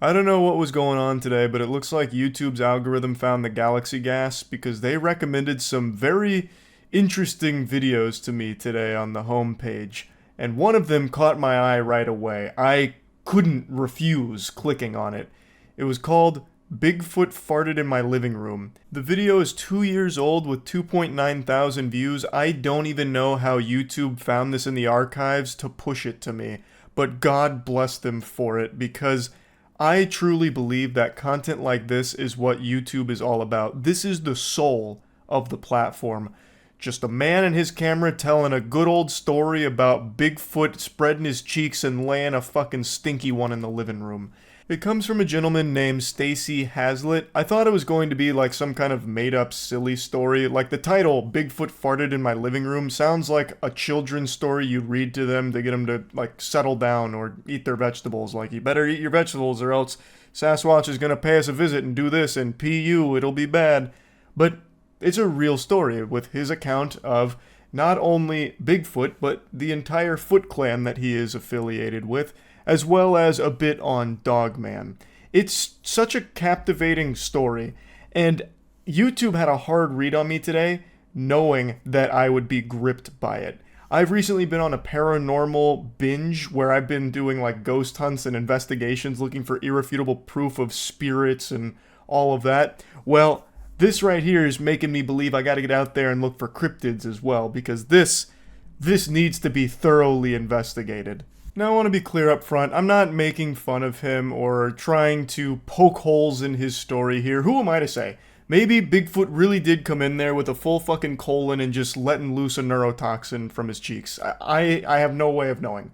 I don't know what was going on today, but it looks like YouTube's algorithm found the galaxy gas because they recommended some very interesting videos to me today on the home page. And one of them caught my eye right away. I couldn't refuse clicking on it. It was called Bigfoot Farted in My Living Room. The video is 2 years old with 2.9 thousand views. I don't even know how YouTube found this in the archives to push it to me, but God bless them for it because I truly believe that content like this is what YouTube is all about. This is the soul of the platform. Just a man and his camera telling a good old story about Bigfoot spreading his cheeks and laying a fucking stinky one in the living room. It comes from a gentleman named Stacy Hazlitt. I thought it was going to be like some kind of made-up silly story. Like the title, Bigfoot Farted in My Living Room, sounds like a children's story you read to them to get them to like settle down or eat their vegetables. Like, you better eat your vegetables or else Sasquatch is going to pay us a visit and do this and PU, it'll be bad. But it's a real story with his account of not only Bigfoot, but the entire Foot clan that he is affiliated with, as well as a bit on Dogman. It's such a captivating story, and YouTube had a hard read on me today, knowing that I would be gripped by it. I've recently been on a paranormal binge where I've been doing like ghost hunts and investigations looking for irrefutable proof of spirits and all of that. Well, this right here is making me believe I gotta get out there and look for cryptids as well, because this needs to be thoroughly investigated. Now, I want to be clear up front. I'm not making fun of him or trying to poke holes in his story here. Who am I to say? Maybe Bigfoot really did come in there with a full fucking colon and just letting loose a neurotoxin from his cheeks. I have no way of knowing.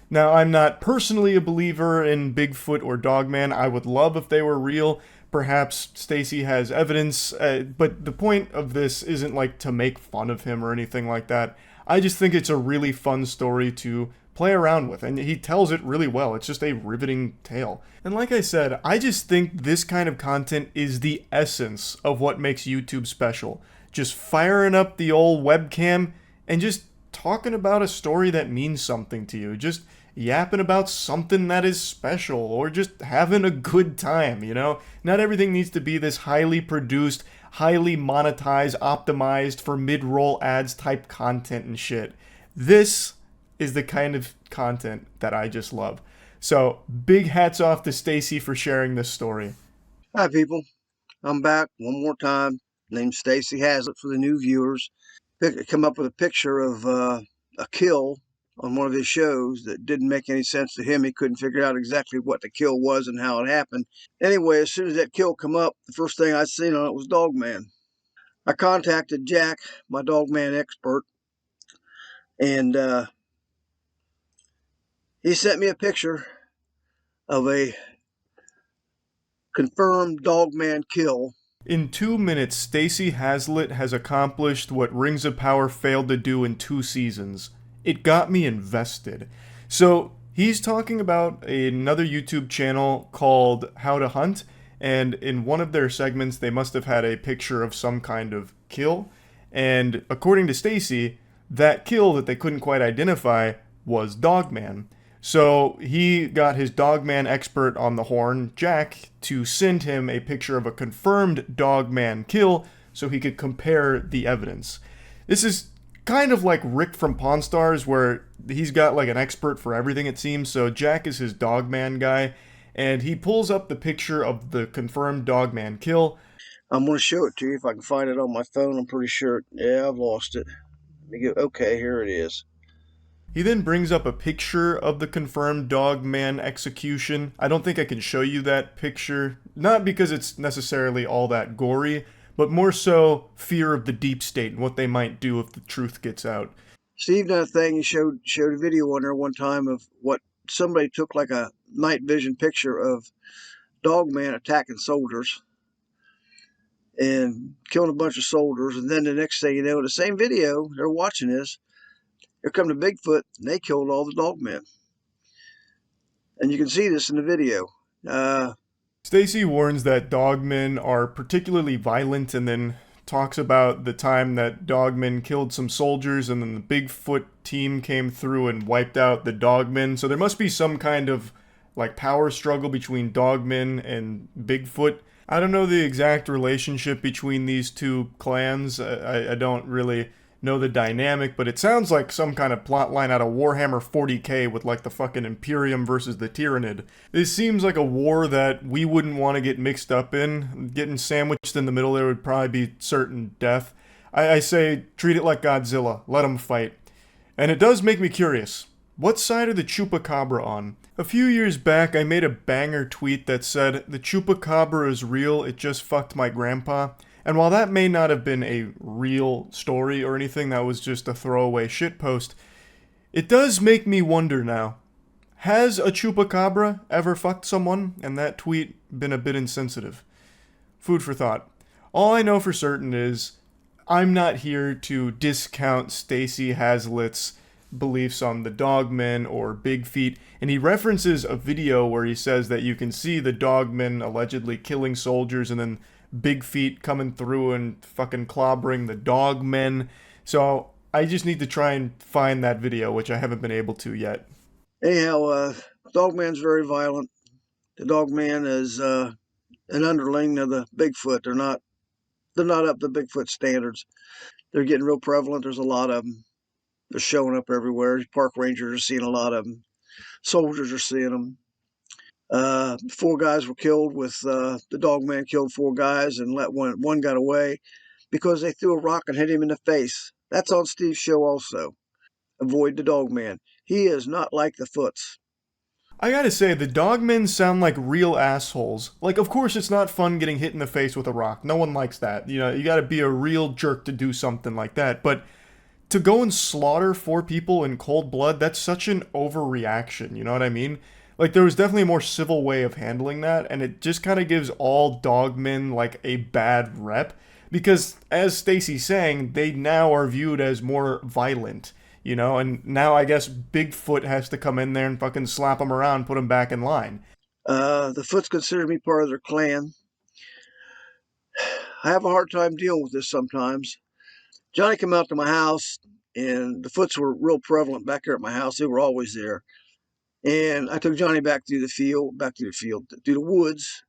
Now, I'm not personally a believer in Bigfoot or Dogman. I would love if they were real. Perhaps Stacy has evidence, but the point of this isn't like to make fun of him or anything like that. I just think it's a really fun story to play around with, and he tells it really well. It's just a riveting tale. And like I said, I just think this kind of content is the essence of what makes YouTube special. Just firing up the old webcam and just talking about a story that means something to you. Just yapping about something that is special, or just having a good time, you know? Not everything needs to be this highly produced, highly monetized, optimized for mid-roll ads type content and shit. This is the kind of content that I just love. So, big hats off to Stacy for sharing this story. Hi, people. I'm back one more time. Named Stacy Hazlitt for the new viewers. Come up with a picture of a kill on one of his shows that didn't make any sense to him. He couldn't figure out exactly what the kill was and how it happened. Anyway, as soon as that kill come up, the first thing I seen on it was Dogman. I contacted Jack, my Dogman expert, and he sent me a picture of a confirmed Dogman kill. In 2 minutes, Stacy Hazlitt has accomplished what Rings of Power failed to do in 2 seasons. It got me invested. So, he's talking about another YouTube channel called How to Hunt, and in one of their segments, they must have had a picture of some kind of kill. And according to Stacy, that kill that they couldn't quite identify was Dogman. So he got his Dogman expert on the horn, Jack, to send him a picture of a confirmed Dogman kill so he could compare the evidence. This is kind of like Rick from Pawn Stars, where he's got like an expert for everything, it seems. So Jack is his Dogman guy, and he pulls up the picture of the confirmed Dogman kill. I'm going to show it to you if I can find it on my phone. I'm pretty sure. Yeah, I've lost it. Let me go. Okay, here it is. He then brings up a picture of the confirmed Dogman execution. I don't think I can show you that picture, not because it's necessarily all that gory, but more so fear of the deep state and what they might do if the truth gets out. Steve done a thing. He showed a video on there one time of what somebody took like a night vision picture of Dogman attacking soldiers and killing a bunch of soldiers. And then the next thing you know, the same video, they're watching this. Here come the Bigfoot, and they killed all the Dogmen. And you can see this in the video. Stacy warns that Dogmen are particularly violent, and then talks about the time that Dogmen killed some soldiers and then the Bigfoot team came through and wiped out the Dogmen. So there must be some kind of like power struggle between Dogman and Bigfoot. I don't know the exact relationship between these two clans. I don't really know the dynamic, but it sounds like some kind of plot line out of Warhammer 40k with like the fucking Imperium versus the Tyrannid. This seems like a war that we wouldn't want to get mixed up in. Getting sandwiched in the middle there would probably be certain death. I say treat it like Godzilla. Let them fight. And it does make me curious. What side are the Chupacabra on? A few years back, I made a banger tweet that said, "The Chupacabra is real, it just fucked my grandpa." And while that may not have been a real story or anything, that was just a throwaway shitpost, it does make me wonder now. Has a Chupacabra ever fucked someone? And that tweet been a bit insensitive. Food for thought. All I know for certain is I'm not here to discount Stacy Hazlitt's beliefs on the Dogmen or Big Feet, and he references a video where he says that you can see the Dogmen allegedly killing soldiers and then Big Feet coming through and fucking clobbering the Dogmen. So I just need to try and find that video, which I haven't been able to yet. Anyhow, Dogman's very violent. The Dogman is an underling of the Bigfoot. They're not up to Bigfoot standards. They're getting real prevalent. There's a lot of them. They're showing up everywhere. Park rangers are seeing a lot of them. Soldiers are seeing them. Four guys were killed with the Dogman killed four guys and let one got away because they threw a rock and hit him in the face. That's on Steve's show also. Avoid the Dogman. He is not like the Foots. I gotta say, the Dogmen sound like real assholes. Like, of course, it's not fun getting hit in the face with a rock. No one likes that. You know, you gotta be a real jerk to do something like that. But to go and slaughter four people in cold blood, that's such an overreaction. You know what I mean? Like, there was definitely a more civil way of handling that, and it just kind of gives all Dogmen, like, a bad rep. Because, as Stacy's saying, they now are viewed as more violent. You know, and now I guess Bigfoot has to come in there and fucking slap them around, put them back in line. The Foots consider me part of their clan. I have a hard time dealing with this sometimes. Johnny came out to my house, and the Foots were real prevalent back here at my house. They were always there. And I took Johnny through the woods.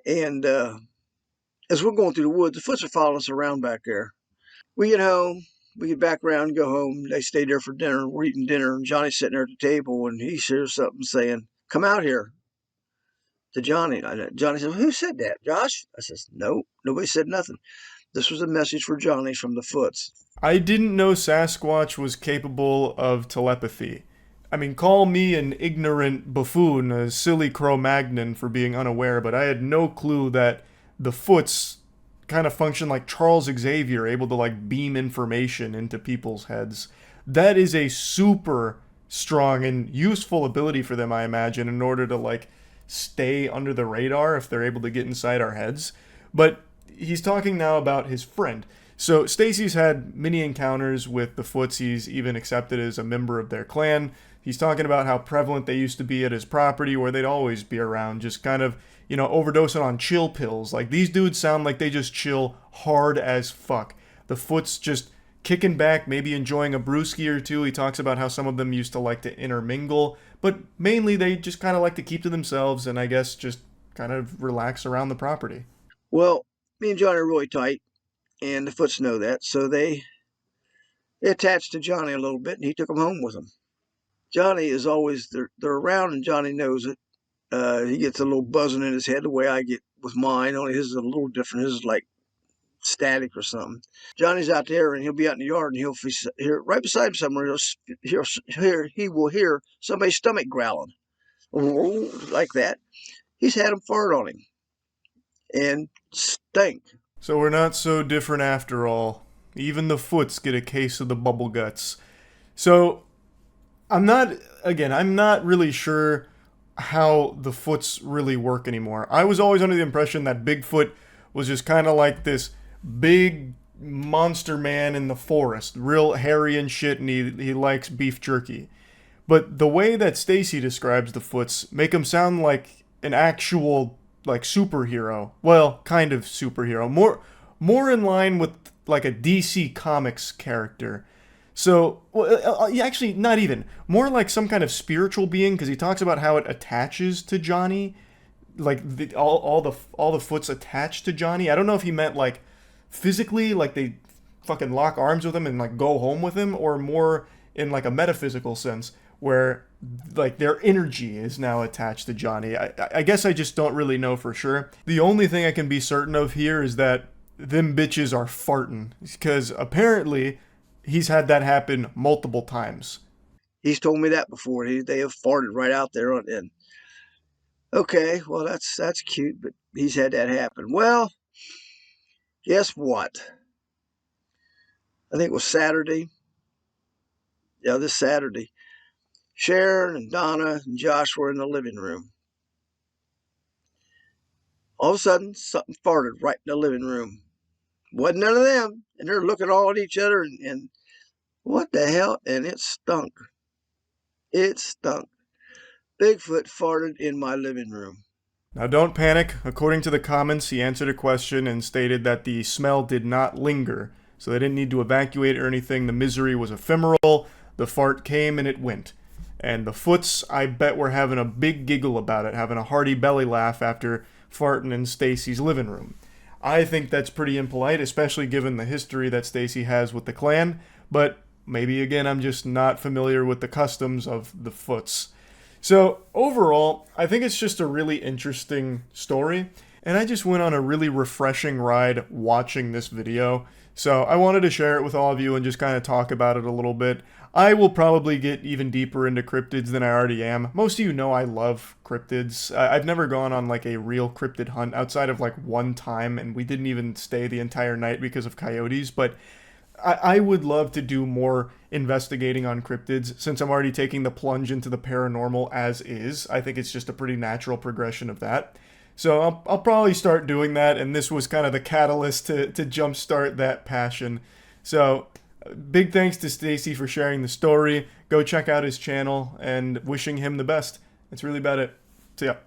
And as we're going through the woods, the Foots are following us around back there. We get home, we get back around and go home. They stay there for dinner. We're eating dinner, and Johnny's sitting there at the table, and he hears something saying, "Come out here," to Johnny. Johnny said, "Who said that, Josh?" I says, "No, nobody said nothing." This was a message for Johnny from the Foots. I didn't know Sasquatch was capable of telepathy. I mean, call me an ignorant buffoon, a silly Cro-Magnon for being unaware, but I had no clue that the Foots kind of function like Charles Xavier, able to like beam information into people's heads. That is a super strong and useful ability for them, I imagine, in order to like stay under the radar if they're able to get inside our heads. But he's talking now about his friend. So Stacy's had many encounters with the Foots. He's even accepted as a member of their clan. He's talking about how prevalent they used to be at his property, where they'd always be around, just kind of, you know, overdosing on chill pills. Like, these dudes sound like they just chill hard as fuck. The Foots just kicking back, maybe enjoying a brewski or two. He talks about how some of them used to like to intermingle, but mainly they just kind of like to keep to themselves and I guess just kind of relax around the property. Well, me and Johnny are really tight, and the Foots know that, so they attached to Johnny a little bit, and he took them home with him. Johnny is always they're around, and Johnny knows it. He gets a little buzzing in his head the way I get with mine, only his is a little different. His is like static or something. Johnny's out there, and he'll be out in the yard, and he'll hear right beside him somewhere. He will hear somebody's stomach growling, like that. He's had him fart on him and stink. So we're not so different after all. Even the Foots get a case of the bubble guts. So I'm not really sure how the Foots really work anymore. I was always under the impression that Bigfoot was just kind of like this big monster man in the forest, real hairy and shit, and he likes beef jerky. But the way that Stacy describes the Foots make him sound like an actual like superhero. Well, kind of superhero. More in line with like a DC Comics character. So, well, yeah, actually, not even. More like some kind of spiritual being, because he talks about how it attaches to Johnny, like all the Foots attached to Johnny. I don't know if he meant like physically, like they fucking lock arms with him and like go home with him, or more in like a metaphysical sense where like their energy is now attached to Johnny. I guess I just don't really know for sure. The only thing I can be certain of here is that them bitches are farting, because apparently he's had that happen multiple times. He's told me that before. They have farted right out there on and okay, well that's cute, but he's had that happen. Well, guess what? I think it was Saturday. Yeah, this Saturday. Sharon and Donna and Josh were in the living room. All of a sudden, something farted right in the living room. Wasn't none of them. And they're looking all at each other and what the hell? And it stunk. It stunk. Bigfoot farted in my living room. Now, don't panic. According to the comments, he answered a question and stated that the smell did not linger, so they didn't need to evacuate or anything. The misery was ephemeral. The fart came and it went. And the Foots, I bet, were having a big giggle about it, having a hearty belly laugh after farting in Stacy's living room. I think that's pretty impolite, especially given the history that Stacy has with the clan, but maybe again I'm just not familiar with the customs of the Foots. So, overall, I think it's just a really interesting story, and I just went on a really refreshing ride watching this video. So, I wanted to share it with all of you and just kind of talk about it a little bit. I will probably get even deeper into cryptids than I already am. Most of you know I love cryptids. I've never gone on like a real cryptid hunt outside of like one time, and we didn't even stay the entire night because of coyotes, but I would love to do more investigating on cryptids since I'm already taking the plunge into the paranormal as is. I think it's just a pretty natural progression of that. So I'll probably start doing that, and this was kind of the catalyst to jumpstart that passion. So big thanks to Stacy for sharing the story. Go check out his channel and wishing him the best. That's really about it. See ya.